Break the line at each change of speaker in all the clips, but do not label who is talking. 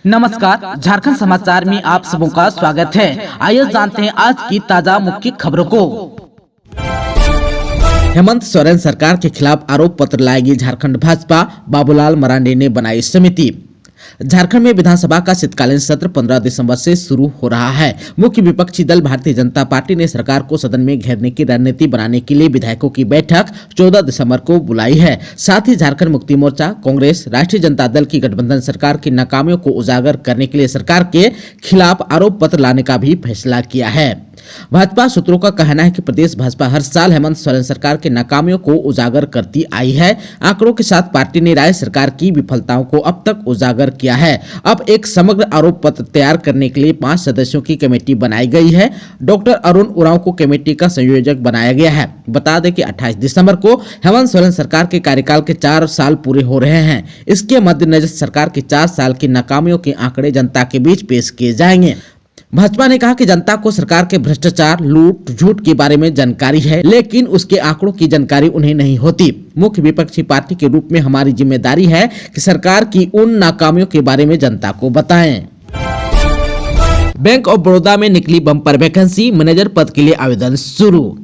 नमस्कार, झारखंड समाचार में आप सबों का स्वागत है। आइए जानते हैं आज की ताजा मुख्य खबरों को। हेमंत सोरेन सरकार के खिलाफ आरोप पत्र लाएगी झारखंड भाजपा, बाबूलाल मरांडी ने बनाई समिति। झारखंड में विधानसभा का शीतकालीन सत्र 15 दिसंबर से शुरू हो रहा है। मुख्य विपक्षी दल भारतीय जनता पार्टी ने सरकार को सदन में घेरने की रणनीति बनाने के लिए विधायकों की बैठक 14 दिसंबर को बुलाई है। साथ ही झारखंड मुक्ति मोर्चा, कांग्रेस, राष्ट्रीय जनता दल की गठबंधन सरकार की नाकामियों को उजागर करने के लिए सरकार के खिलाफ आरोप पत्र लाने का भी फैसला किया है। भाजपा सूत्रों का कहना है कि प्रदेश भाजपा हर साल हेमंत सोरेन सरकार के नाकामियों को उजागर करती आई है। आंकड़ों के साथ पार्टी ने राज्य सरकार की विफलताओं को अब तक उजागर किया है। अब एक समग्र आरोप पत्र तैयार करने के लिए 5 सदस्यों की कमेटी बनाई गई है। डॉक्टर अरुण उरांव को कमेटी का संयोजक बनाया गया है। बता दें कि 28 दिसंबर को हेमंत सोरेन सरकार के कार्यकाल के 4 साल पूरे हो रहे हैं। इसके मद्देनजर सरकार के 4 साल की नाकामियों के आंकड़े जनता के बीच पेश किए जाएंगे। भाजपा ने कहा कि जनता को सरकार के भ्रष्टाचार, लूट, झूठ के बारे में जानकारी है, लेकिन उसके आंकड़ों की जानकारी उन्हें नहीं होती। मुख्य विपक्षी पार्टी के रूप में हमारी जिम्मेदारी है कि सरकार की उन नाकामियों के बारे में जनता को बताएं। बैंक ऑफ बड़ौदा में निकली बम्पर वैकेंसी, मैनेजर पद के लिए आवेदन शुरू।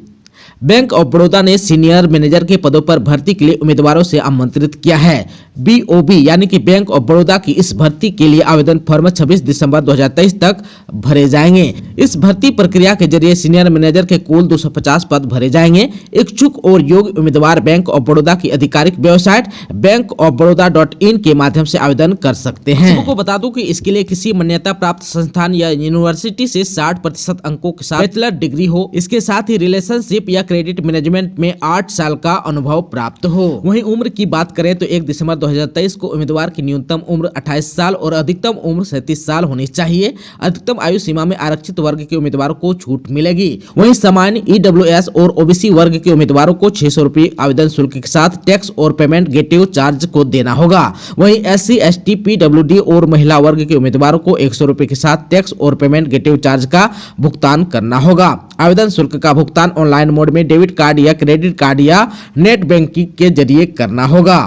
बैंक ऑफ बड़ौदा ने सीनियर मैनेजर के पदों पर भर्ती के लिए उम्मीदवारों से आमंत्रित किया है। बीओबी यानी कि बैंक ऑफ बड़ौदा की इस भर्ती के लिए आवेदन फॉर्म 26 दिसंबर 2023 तक भरे जाएंगे। इस भर्ती प्रक्रिया के जरिए सीनियर मैनेजर के कुल 250 पद भरे जाएंगे। इच्छुक और योग्य उम्मीदवार बैंक ऑफ बड़ौदा की आधिकारिक वेबसाइट bankofbaroda.in के माध्यम से आवेदन कर सकते हैं। आपको बता दूं कि इसके लिए किसी मान्यता प्राप्त संस्थान या यूनिवर्सिटी से 60% अंकों के साथ बैचलर डिग्री हो। इसके साथ ही रिलेशनशिप या क्रेडिट मैनेजमेंट में 8 साल का अनुभव प्राप्त हो। वहीं उम्र की बात करें तो 1 दिसंबर 2023 को उम्मीदवार की न्यूनतम उम्र 28 साल और अधिकतम उम्र 37 साल होनी चाहिए। अधिकतम आयु सीमा में आरक्षित वर्ग के उम्मीदवारों को छूट मिलेगी। वहीं सामान्य EWS और OBC वर्ग के उम्मीदवारों को 600 रुपये आवेदन शुल्क के साथ टैक्स और पेमेंट गेटवे चार्ज को देना होगा। वहीं SC, ST, PWD और महिला वर्ग के उम्मीदवारों को 100 रुपये के साथ टैक्स और पेमेंट गेटवे चार्ज का भुगतान करना होगा। आवेदन शुल्क का भुगतान ऑनलाइन मोड में डेबिट कार्ड या क्रेडिट कार्ड या नेट बैंकिंग के जरिए करना होगा।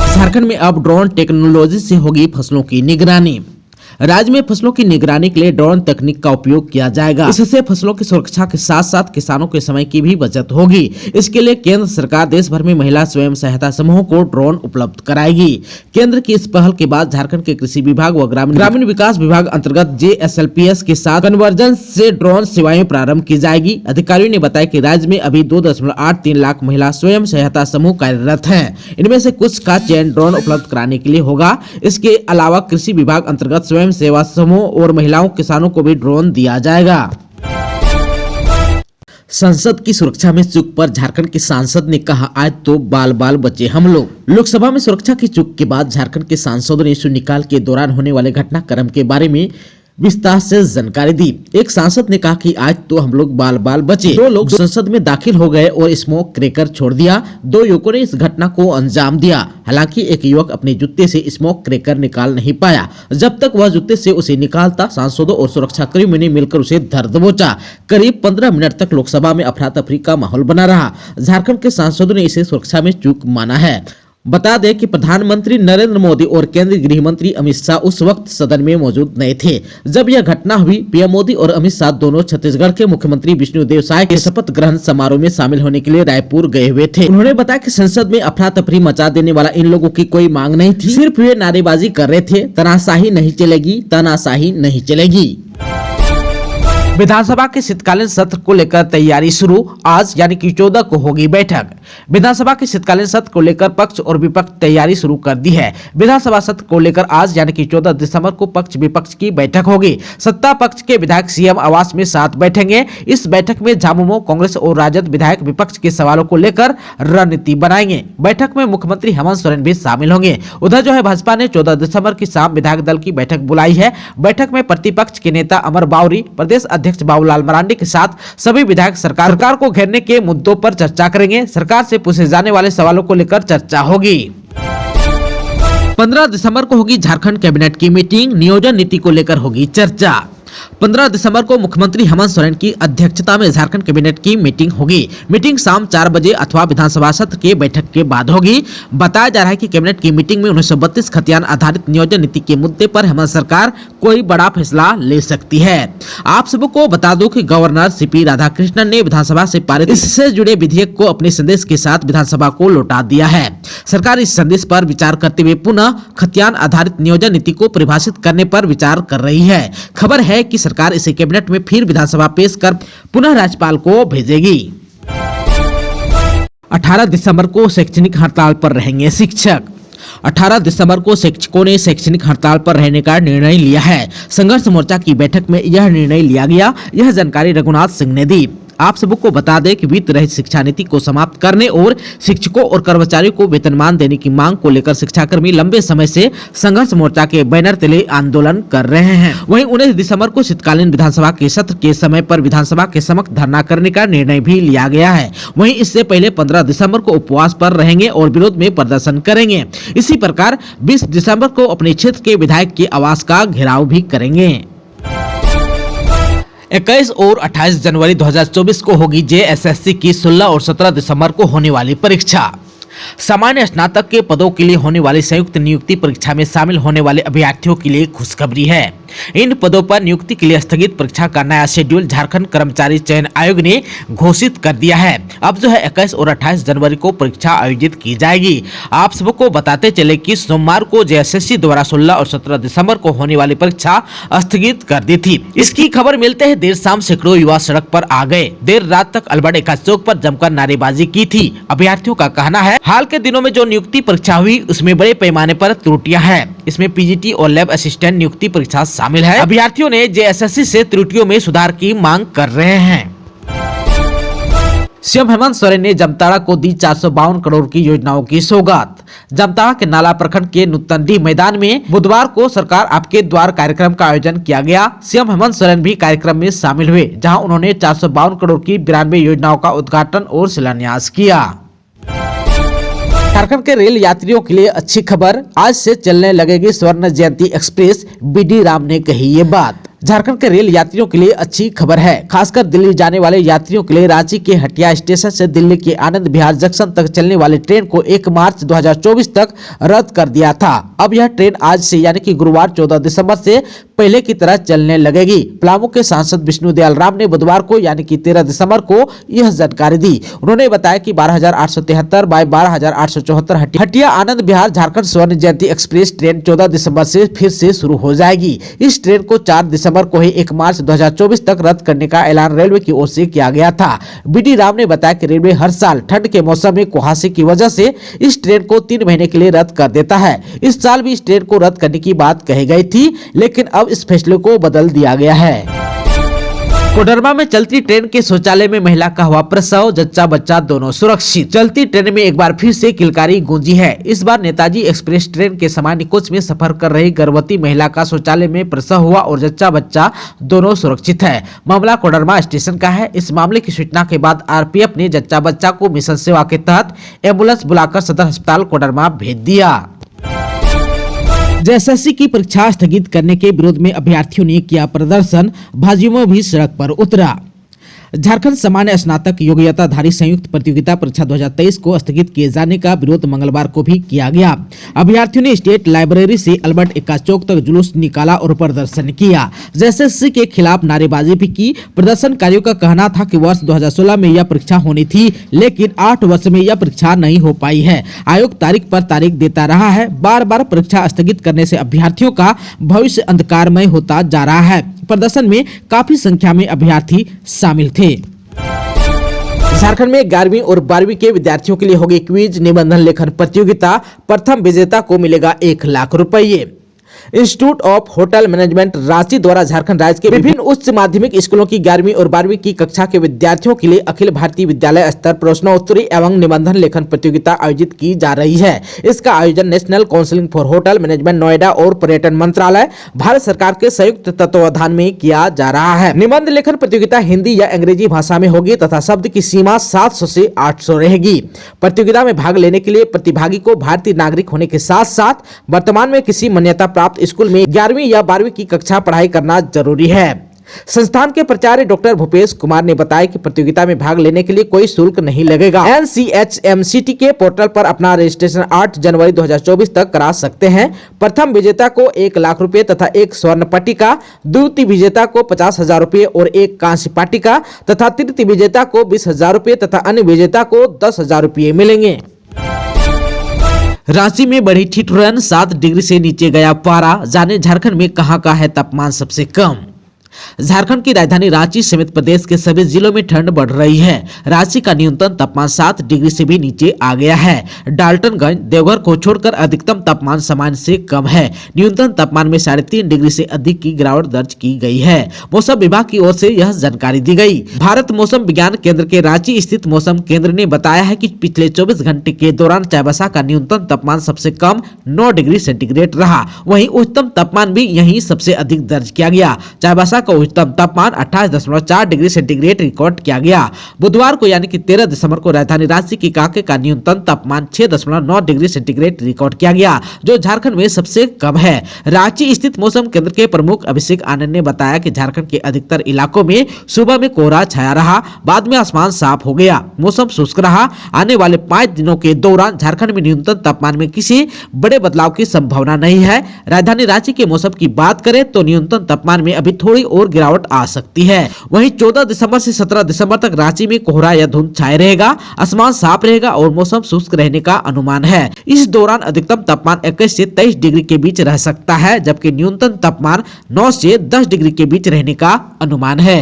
झारखंड में अब ड्रोन टेक्नोलॉजी से होगी फसलों की निगरानी। राज्य में फसलों की निगरानी के लिए ड्रोन तकनीक का उपयोग किया जाएगा। इससे फसलों की सुरक्षा के साथ साथ किसानों के समय की भी बचत होगी। इसके लिए केंद्र सरकार देश भर में महिला स्वयं सहायता समूहों को ड्रोन उपलब्ध कराएगी। केंद्र की इस पहल के बाद झारखंड के कृषि विभाग व ग्रामीण विकास विभाग अंतर्गत JSLPS के साथ कन्वर्जेंस से ड्रोन सेवाएं प्रारंभ की जाएगी। अधिकारियों ने बताया कि राज्य में अभी 2.83 लाख महिला स्वयं सहायता समूह कार्यरत हैं। इनमें से कुछ का चयन ड्रोन उपलब्ध कराने के लिए होगा। इसके अलावा कृषि विभाग अंतर्गत स्वयं सेवा समूह और महिलाओं किसानों को भी ड्रोन दिया जाएगा। संसद की सुरक्षा में चूक पर झारखंड के सांसद ने कहा, आज तो बाल बाल बचे हम लोग। लोकसभा में सुरक्षा की चूक के बाद झारखंड के सांसदों ने शून्यकाल के दौरान होने वाले घटनाक्रम के बारे में विस्तार से जानकारी दी। एक सांसद ने कहा कि आज तो हम लोग बाल बाल बचे। 2 लोग संसद में दाखिल हो गए और स्मोक क्रैकर छोड़ दिया। 2 युवकों ने इस घटना को अंजाम दिया। हालांकि एक युवक अपने जूते से स्मोक क्रैकर निकाल नहीं पाया। जब तक वह जूते से उसे निकालता, सांसदों और सुरक्षाकर्मियों ने मिलकर उसे धर दबोचा। करीब 15 मिनट तक लोकसभा में अफरा तफरी का माहौल बना रहा। झारखंड के सांसदों ने इसे सुरक्षा में चूक माना है। बता दें कि प्रधानमंत्री नरेंद्र मोदी और केंद्रीय गृह मंत्री अमित शाह उस वक्त सदन में मौजूद नहीं थे जब यह घटना हुई। पीएम मोदी और अमित शाह दोनों छत्तीसगढ़ के मुख्यमंत्री विष्णुदेव साय के शपथ ग्रहण समारोह में शामिल होने के लिए रायपुर गए हुए थे। उन्होंने बताया कि संसद में अफरा तफरी मचा देने वाला इन लोगों की कोई मांग नहीं थी, सिर्फ वे नारेबाजी कर रहे थे। तानाशाही नहीं चलेगी, तानाशाही नहीं चलेगी। विधानसभा के शीतकालीन सत्र को लेकर तैयारी शुरू। आज यानी कि 14 को होगी बैठक। विधानसभा के शीतकालीन सत्र को लेकर पक्ष और विपक्ष तैयारी शुरू कर दी है। विधानसभा सत्र को लेकर आज यानी कि 14 दिसंबर को पक्ष विपक्ष की बैठक होगी। सत्ता पक्ष के विधायक सीएम आवास में साथ बैठेंगे। इस बैठक में झामुमो, कांग्रेस और राजद विधायक विपक्ष के सवालों को लेकर रणनीति बनाएंगे। बैठक में मुख्यमंत्री हेमंत सोरेन भी शामिल होंगे। उधर जो है भाजपा ने 14 दिसंबर की शाम विधायक दल की बैठक बुलाई है। बैठक में प्रतिपक्ष के नेता अमर बावरी, प्रदेश अध्यक्ष बाबूलाल मरांडी के साथ सभी विधायक सरकार को घेरने के मुद्दों पर चर्चा करेंगे। सरकार से पूछे जाने वाले सवालों को लेकर चर्चा होगी। 15 दिसंबर को होगी झारखंड कैबिनेट की मीटिंग। नियोजन नीति को लेकर होगी चर्चा। 15 दिसंबर को मुख्यमंत्री हेमंत सोरेन की अध्यक्षता में झारखंड कैबिनेट की मीटिंग होगी। मीटिंग शाम 4 बजे अथवा विधानसभा सत्र के बैठक के बाद होगी। बताया जा रहा है कि कैबिनेट की मीटिंग में 1932 खतियान आधारित नियोजन नीति के मुद्दे पर हेमंत सरकार कोई बड़ा फैसला ले सकती है। आप सबको बता दूं कि गवर्नर सीपी राधाकृष्णन ने विधानसभा से पारित इससे जुड़े विधेयक को अपने संदेश के साथ विधानसभा को लौटा दिया है। सरकार इस संदेश पर विचार करते हुए पुनः खतियान आधारित नियोजन नीति को परिभाषित करने पर विचार कर रही है। खबर है कि सरकार इसे कैबिनेट में फिर विधानसभा पेश कर पुनः राज्यपाल को भेजेगी। 18 दिसंबर को शैक्षणिक हड़ताल पर रहेंगे शिक्षक। 18 दिसंबर को शिक्षकों ने शैक्षणिक हड़ताल पर रहने का निर्णय लिया है। संघर्ष मोर्चा की बैठक में यह निर्णय लिया गया। यह जानकारी रघुनाथ सिंह ने दी। आप सबको बता दें कि वित्त रहित शिक्षा नीति को समाप्त करने और शिक्षकों और कर्मचारियों को वेतनमान देने की मांग को लेकर शिक्षाकर्मी लंबे समय से संघर्ष मोर्चा के बैनर तले आंदोलन कर रहे हैं। वहीं 19 दिसंबर को शीतकालीन विधानसभा के सत्र के समय पर विधानसभा के समक्ष धरना करने का निर्णय भी लिया गया है। वहीं इससे पहले 15 दिसंबर को उपवास पर रहेंगे और विरोध में प्रदर्शन करेंगे। इसी प्रकार 20 दिसंबर को अपने क्षेत्र के विधायक के आवास का घेराव भी करेंगे। 21 और 28 जनवरी 2024 को होगी जेएसएससी की 16 और 17 दिसंबर को होने वाली परीक्षा। सामान्य स्नातक के पदों के लिए होने वाली संयुक्त नियुक्ति परीक्षा में शामिल होने वाले अभ्यर्थियों के लिए खुशखबरी है। इन पदों पर नियुक्ति के लिए स्थगित परीक्षा का नया शेड्यूल झारखंड कर्मचारी चयन आयोग ने घोषित कर दिया है। अब जो है 21 और 28 जनवरी को परीक्षा आयोजित की जाएगी। आप सबको बताते चले कि सोमवार को जेएसएससी द्वारा 16 और 17 दिसंबर को होने वाली परीक्षा स्थगित कर दी थी। इसकी खबर मिलते ही देर शाम सैकड़ों युवा सड़क पर आ गए। देर रात तक अल्बर्ट एकाच चौक पर जमकर नारेबाजी की थी। अभ्यर्थियों का कहना है हाल के दिनों में जो नियुक्ति परीक्षा हुई उसमें बड़े पैमाने पर त्रुटियां हैं। इसमें पीजीटी और लैब असिस्टेंट नियुक्ति परीक्षा शामिल है। अभ्यर्थियों ने जेएसएससी से त्रुटियों में सुधार की मांग कर रहे हैं। सीएम हेमंत सोरेन ने जामताड़ा को दी 452 करोड़ की योजनाओं की सौगात। जामताड़ा के नाला प्रखंड के नूतनडी मैदान में बुधवार को सरकार आपके द्वार कार्यक्रम का आयोजन किया गया। सीएम हेमंत सोरेन भी कार्यक्रम में शामिल हुए, जहां उन्होंने 452 करोड़ की 92 योजनाओं का उद्घाटन और शिलान्यास किया। झारखंड के रेल यात्रियों के लिए अच्छी खबर, आज से चलने लगेगी स्वर्ण जयंती एक्सप्रेस। बीडी राम ने कही ये बात। झारखंड के रेल यात्रियों के लिए अच्छी खबर है। खासकर दिल्ली जाने वाले यात्रियों के लिए रांची के हटिया स्टेशन से दिल्ली के आनंद विहार जंक्शन तक चलने वाली ट्रेन को 1 मार्च 2024 तक रद्द कर दिया था। अब यह ट्रेन आज से यानी कि गुरुवार 14 दिसंबर से पहले की तरह चलने लगेगी। पलामू के सांसद विष्णु दयाल राम ने बुधवार को यानी कि 13 दिसंबर को यह जानकारी दी। उन्होंने बताया कि 12,873 बाय 12,874 हटिया आनंद विहार झारखंड स्वर्ण जयंती एक्सप्रेस ट्रेन 14 दिसंबर से फिर से शुरू हो जाएगी। इस ट्रेन को 4 दिसंबर को ही 1 मार्च 2024 तक रद्द करने का ऐलान रेलवे की ओर से किया गया था। बीडी राम ने बताया कि रेलवे हर साल ठंड के मौसम में कुहासे की वजह से इस ट्रेन को 3 महीने के लिए रद्द कर देता है। इस साल भी इस ट्रेन को रद्द करने की बात कही गई थी, लेकिन अब इस फैसले को बदल दिया गया है। कोडरमा में चलती ट्रेन के शौचालय में महिला का हुआ प्रसव, जच्चा बच्चा दोनों सुरक्षित। चलती ट्रेन में एक बार फिर से किलकारी गूंजी है। इस बार नेताजी एक्सप्रेस ट्रेन के सामान्य कोच में सफर कर रही गर्भवती महिला का शौचालय में प्रसव हुआ और जच्चा बच्चा दोनों सुरक्षित है। मामला कोडरमा स्टेशन का है। इस मामले की सूचना के बाद आरपीएफ ने जच्चा बच्चा को मिशन सेवा के तहत एम्बुलेंस बुलाकर सदर अस्पताल कोडरमा भेज दिया। जेएसएससी की परीक्षा स्थगित करने के विरोध में अभ्यर्थियों ने किया प्रदर्शन, भाजयुमो भी सड़क पर उतरा। झारखंड सामान्य स्नातक योग्यताधारी संयुक्त प्रतियोगिता परीक्षा 2023 को स्थगित किए जाने का विरोध मंगलवार को भी किया गया। अभ्यर्थियों ने स्टेट लाइब्रेरी से अल्बर्ट एकाच चौक तक जुलूस निकाला और प्रदर्शन किया। जेएसएससी के खिलाफ नारेबाजी भी की। प्रदर्शनकारियों का कहना था कि वर्ष 2016 में यह परीक्षा होनी थी, लेकिन 8 वर्ष में यह परीक्षा नहीं हो पाई है। आयोग तारीख पर तारीख देता रहा है। बार बार परीक्षा स्थगित करने से अभ्यर्थियों का भविष्य अंधकारमय होता जा रहा है। प्रदर्शन में काफी संख्या में अभ्यर्थी शामिल थे। झारखंड में 11वीं और 12वीं के विद्यार्थियों के लिए होगी क्विज निबंधन लेखन प्रतियोगिता। प्रथम विजेता को मिलेगा 1 लाख रुपये। Institute of hotel management Ranchi द्वारा झारखंड राज्य के विभिन्न उच्च माध्यमिक स्कूलों की 11वीं और 12वीं की कक्षा के विद्यार्थियों के लिए अखिल भारतीय विद्यालय स्तर प्रश्नोत्तरी एवं निबंधन लेखन प्रतियोगिता आयोजित की जा रही है। इसका आयोजन national council for hotel management Noida और पर्यटन मंत्रालय भारत सरकार के संयुक्त तत्वावधान में किया जा रहा है। निबंध लेखन प्रतियोगिता हिंदी या अंग्रेजी भाषा में होगी तथा शब्द की सीमा 700 से 800 रहेगी। प्रतियोगिता में भाग लेने के लिए प्रतिभागी को भारतीय नागरिक होने के साथ साथ वर्तमान में किसी मान्यता प्राप्त प्राप्त स्कूल में 11वीं या 12वीं की कक्षा पढ़ाई करना जरूरी है। संस्थान के प्राचार्य डॉक्टर भूपेश कुमार ने बताया कि प्रतियोगिता में भाग लेने के लिए कोई शुल्क नहीं लगेगा। NCHMCT के पोर्टल पर अपना रजिस्ट्रेशन 8 जनवरी 2024 तक करा सकते हैं। प्रथम विजेता को 1 लाख रुपए तथा 1 स्वर्ण पट्टिका, द्वितीय विजेता को 50,000 रुपए और 1 कांस्य पट्टिका तथा तृतीय विजेता को 20,000 रुपए तथा अन्य विजेता को 10,000 रुपए मिलेंगे। रांची में बढ़ी ठिठुरन, 7 डिग्री से नीचे गया पारा। जाने झारखंड में कहां का है तापमान सबसे कम। झारखंड की राजधानी रांची समेत प्रदेश के सभी जिलों में ठंड बढ़ रही है। रांची का न्यूनतम तापमान 7 डिग्री से भी नीचे आ गया है। डाल्टनगंज, देवघर को छोड़कर अधिकतम तापमान सामान्य से कम है। न्यूनतम तापमान में 3.5 डिग्री से अधिक की गिरावट दर्ज की गई है। मौसम विभाग की ओर से यह जानकारी दी गई। भारत मौसम विज्ञान केंद्र के रांची स्थित मौसम केंद्र ने बताया है कि पिछले 24 घंटे के दौरान चाईबासा का न्यूनतम तापमान सबसे कम 9 डिग्री सेंटीग्रेड रहा। वहीं उच्चतम तापमान भी यहीं सबसे अधिक दर्ज किया गया। चाईबासा का उच्चतम तापमान 28.4 डिग्री सेंटीग्रेड रिकॉर्ड किया गया। बुधवार को यानी कि 13 दिसंबर को राजधानी रांची की काके का न्यूनतम तापमान 6.9 डिग्री सेंटीग्रेड रिकॉर्ड किया गया, जो झारखंड में सबसे कम है। रांची स्थित मौसम केंद्र के प्रमुख अभिषेक आनंद ने बताया कि झारखंड के अधिकतर इलाकों में सुबह में कोहरा छाया रहा, बाद में आसमान साफ हो गया, मौसम शुष्क रहा। आने वाले 5 दिनों के दौरान झारखंड में न्यूनतम तापमान में किसी बड़े बदलाव की संभावना नहीं है। राजधानी रांची के मौसम की बात करें तो न्यूनतम तापमान में अभी थोड़ी और गिरावट आ सकती है। वहीं 14 दिसंबर से 17 दिसंबर तक रांची में कोहरा या धुंध छाए रहेगा, आसमान साफ रहेगा और मौसम शुष्क रहने का अनुमान है। इस दौरान अधिकतम तापमान 21 से 23 डिग्री के बीच रह सकता है, जबकि न्यूनतम तापमान 9 से 10 डिग्री के बीच रहने का अनुमान है।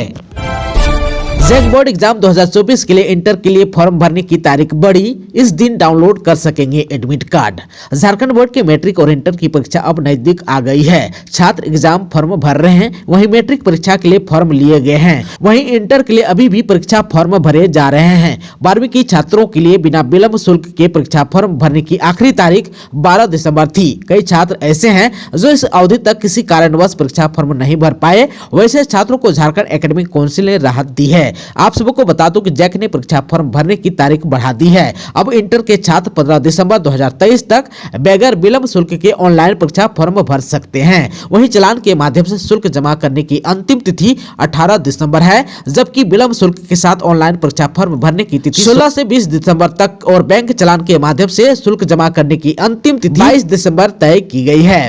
जैक बोर्ड एग्जाम 2024 के लिए इंटर के लिए फॉर्म भरने की तारीख बढ़ी। इस दिन डाउनलोड कर सकेंगे एडमिट कार्ड। झारखंड बोर्ड के मैट्रिक और इंटर की परीक्षा अब नजदीक आ गई है। छात्र एग्जाम फॉर्म भर रहे हैं, वहीं मैट्रिक परीक्षा के लिए फॉर्म लिए गए हैं, वहीं इंटर के लिए अभी भी परीक्षा फॉर्म भरे जा रहे हैं। 12वीं की छात्रों के लिए बिना विलंब शुल्क के परीक्षा फॉर्म भरने की आखिरी तारीख 12 दिसंबर थी। कई छात्र ऐसे हैं जो इस अवधि तक किसी कारणवश परीक्षा फॉर्म नहीं भर पाए। वैसे छात्रों को झारखंड एकेडमिक काउंसिल ने राहत दी है। आप सबको बता दूं कि जैक ने परीक्षा फॉर्म भरने की तारीख बढ़ा दी है। अब इंटर के छात्र 15 दिसंबर 2023 तक बगैर विलंब शुल्क के ऑनलाइन परीक्षा फॉर्म भर सकते हैं। वहीं चालान के माध्यम से शुल्क जमा करने की अंतिम तिथि 18 दिसंबर है, जबकि विलंब शुल्क के साथ ऑनलाइन परीक्षा फॉर्म भरने की तिथि 16 से 20 दिसंबर तक और बैंक चालान के माध्यम से शुल्क जमा करने की अंतिम तिथि 22 दिसंबर तय की गई है।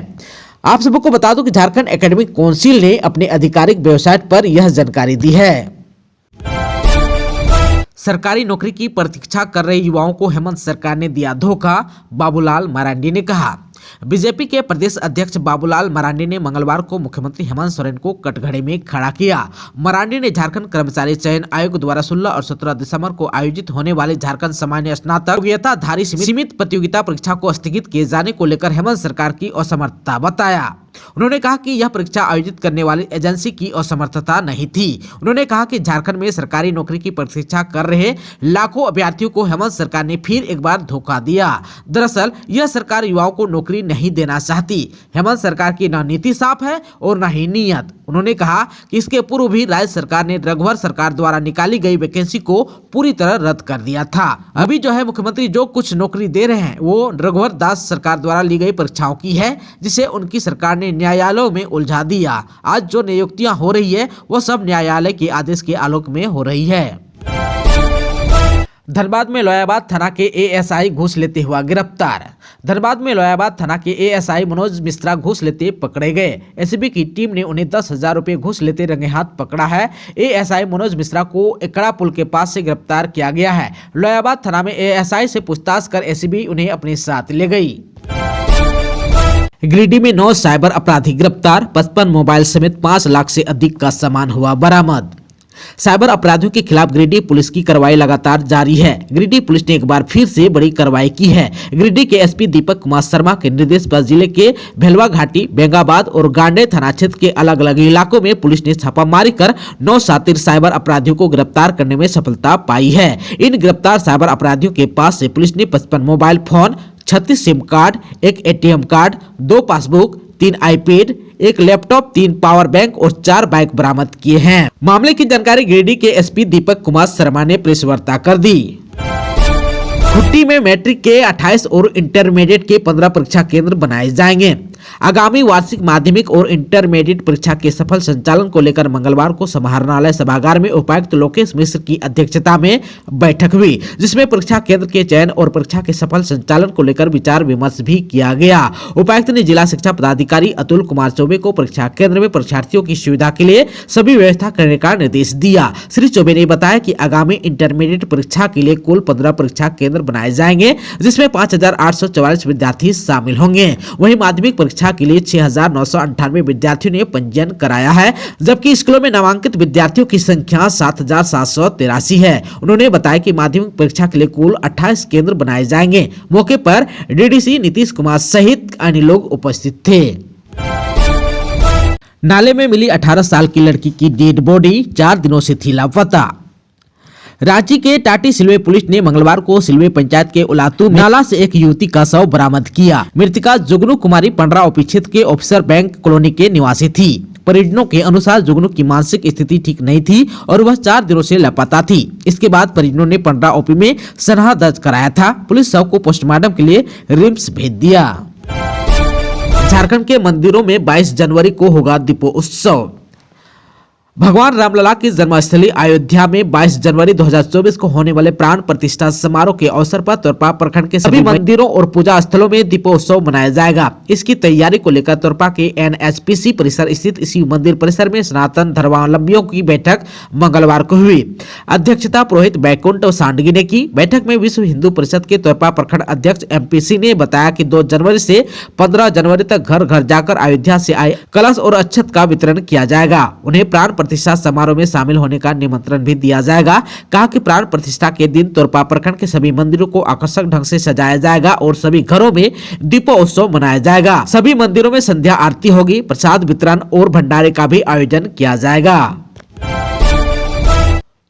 आप सबको बता दूं कि झारखंड एकेडमिक काउंसिल ने अपने आधिकारिक वेबसाइट पर यह जानकारी दी है। सरकारी नौकरी की प्रतीक्षा कर रहे युवाओं को हेमंत सरकार ने दिया धोखा, बाबूलाल मरांडी ने कहा। बीजेपी के प्रदेश अध्यक्ष बाबूलाल मरांडी ने मंगलवार को मुख्यमंत्री हेमंत सोरेन को कटघरे में खड़ा किया। मरांडी ने झारखंड कर्मचारी चयन आयोग द्वारा 16 और 17 दिसंबर को आयोजित होने वाले झारखंड सामान्य स्नातक योग्यताधारी सीमित प्रतियोगिता परीक्षा को स्थगित किए जाने को लेकर हेमंत सरकार की असमर्थता बताया। उन्होंने कहा कि यह परीक्षा आयोजित करने वाली एजेंसी की असमर्थता नहीं थी। उन्होंने कहा कि झारखंड में सरकारी नौकरी की प्रतीक्षा कर रहे लाखों अभ्यर्थियों को हेमंत सरकार ने फिर एक बार धोखा दिया। दरअसल यह सरकार युवाओं को नौकरी नहीं देना चाहती। हेमंत सरकार की न नीति साफ है और न ही नीयत। उन्होंने कहा कि इसके पूर्व भी राज्य सरकार ने रघुवर सरकार द्वारा निकाली गई वैकेंसी को पूरी तरह रद्द कर दिया था। अभी जो है मुख्यमंत्री जो कुछ नौकरी दे रहे हैं वो रघुवर दास सरकार द्वारा ली गई परीक्षाओं की है, जिसे उनकी सरकार ने न्यायालयों में उलझा दिया। आज जो नियुक्तियां हो रही है वो सब न्यायालय के आदेश के आलोक में हो रही है। धनबाद में लोयाबाद थाना के एएसआई घूस लेते हुआ गिरफ्तार। धनबाद में लोयाबाद थाना के एएसआई मनोज मिश्रा घूस लेते पकड़े गए। एसीबी की टीम ने उन्हें 10,000 रुपए घूस लेते रंगे हाथ पकड़ा है। एएसआई मनोज मिश्रा को एकड़ा पुल के पास से गिरफ्तार किया गया है। लोयाबाद थाना में एएसआई से पूछताछ कर एसीबी उन्हें अपने साथ ले गई। गिरिडीह में 9 साइबर अपराधी गिरफ्तार। 55 मोबाइल समेत 5 लाख से अधिक का सामान हुआ बरामद। साइबर अपराधियों के खिलाफ गिरिडीह पुलिस की कार्रवाई लगातार जारी है। गिरिडीह पुलिस ने एक बार फिर से बड़ी कार्रवाई की है। गिरिडीह के एसपी दीपक कुमार शर्मा के निर्देश पर जिले के भेलवा घाटी, बेंगाबाद और गांडे थाना क्षेत्र के अलग अलग इलाकों में पुलिस ने छापामारी कर 9 शातिर साइबर अपराधियों को गिरफ्तार करने में सफलता पाई है। इन गिरफ्तार साइबर अपराधियों के पास से पुलिस ने 55 mobile phone, 36 SIM card, 1 ATM card, 2 passbook, 3 iPad, 1 laptop, 3 power bank और 4 बाइक बरामद किए हैं। मामले की जानकारी गिरिडीह के एसपी दीपक कुमार शर्मा ने प्रेस वार्ता कर दी। खुट्टी में मैट्रिक के 28 और इंटरमीडिएट के 15 परीक्षा केंद्र बनाए जाएंगे। आगामी वार्षिक माध्यमिक और इंटरमीडिएट परीक्षा के सफल संचालन को लेकर मंगलवार को समाहरणालय सभागार में उपायुक्त लोकेश मिश्र की अध्यक्षता में बैठक हुई, जिसमें परीक्षा केंद्र के चयन और परीक्षा के सफल संचालन को लेकर विचार विमर्श भी किया गया। उपायुक्त ने जिला शिक्षा पदाधिकारी अतुल कुमार चौबे को परीक्षा केंद्र में परीक्षार्थियों की सुविधा के लिए सभी व्यवस्था करने का निर्देश दिया। श्री चौबे ने बताया कि आगामी इंटरमीडिएट परीक्षा के लिए कुल 15 परीक्षा केंद्र बनाए जाएंगे, जिसमें 5,844 विद्यार्थी शामिल होंगे। वहीं माध्यमिक परीक्षा के लिए 6,998 विद्यार्थियों ने पंजीयन कराया है, जबकि स्कूलों में नामांकित विद्यार्थियों की संख्या 7,783 है। उन्होंने बताया कि माध्यमिक परीक्षा के लिए कुल 28 केंद्र बनाए जाएंगे। मौके पर डीडीसी नीतीश कुमार सहित अन्य लोग उपस्थित थे। नाले में मिली 18 साल की लड़की की डेड बॉडी 4 दिनों से थी लापता। रांची के टाटी सिलवे पुलिस ने मंगलवार को सिलवे पंचायत के उलातू नाला से एक युवती का शव बरामद किया। मृतका जुगनू कुमारी पंडरा ओपी क्षेत्र के ऑफिसर बैंक कॉलोनी के निवासी थी। परिजनों के अनुसार जुगनू की मानसिक स्थिति ठीक नहीं थी और वह 4 दिनों से लापता थी। इसके बाद परिजनों ने पंडरा ओपी में सनहा दर्ज कराया था। पुलिस शव को पोस्टमार्टम के लिए रिम्स भेज दिया। झारखंड के मंदिरों में 22 जनवरी को होगा दीपोत्सव। भगवान रामलला की जन्मस्थली अयोध्या में 22 जनवरी 2024 को होने वाले प्राण प्रतिष्ठा समारोह के अवसर पर तोरपा प्रखंड के सभी मंदिरों और पूजा स्थलों में दीपोत्सव मनाया जाएगा। इसकी तैयारी को लेकर तोरपा के NHPC परिसर स्थित इसी मंदिर परिसर में सनातन धर्मावलंबियों की बैठक मंगलवार को हुई। अध्यक्षता पुरोहित बैकुंठ सांडगी ने की। बैठक में विश्व हिंदू परिषद के तोरपा प्रखंड अध्यक्ष MPC ने बताया कि 2 जनवरी से 15 जनवरी तक घर घर जाकर अयोध्या से आए कलश और अक्षत का वितरण किया जाएगा। उन्हें प्राण प्रतिष्ठा समारोह में शामिल होने का निमंत्रण भी दिया जाएगा। कहा कि प्राण प्रतिष्ठा के दिन तोरपा प्रखंड के सभी मंदिरों को आकर्षक ढंग से सजाया जाएगा और सभी घरों में दीपोत्सव मनाया जाएगा। सभी मंदिरों में संध्या आरती होगी, प्रसाद वितरण और भंडारे का भी आयोजन किया जाएगा।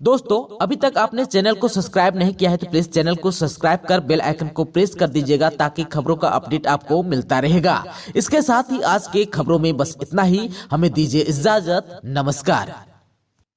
दोस्तों, अभी तक आपने चैनल को सब्सक्राइब नहीं किया है तो प्लीज चैनल को सब्सक्राइब कर बेल आइकन को प्रेस कर दीजिएगा, ताकि खबरों का अपडेट आपको मिलता रहेगा। इसके साथ ही आज के खबरों में बस इतना ही। हमें दीजिए इजाजत। नमस्कार।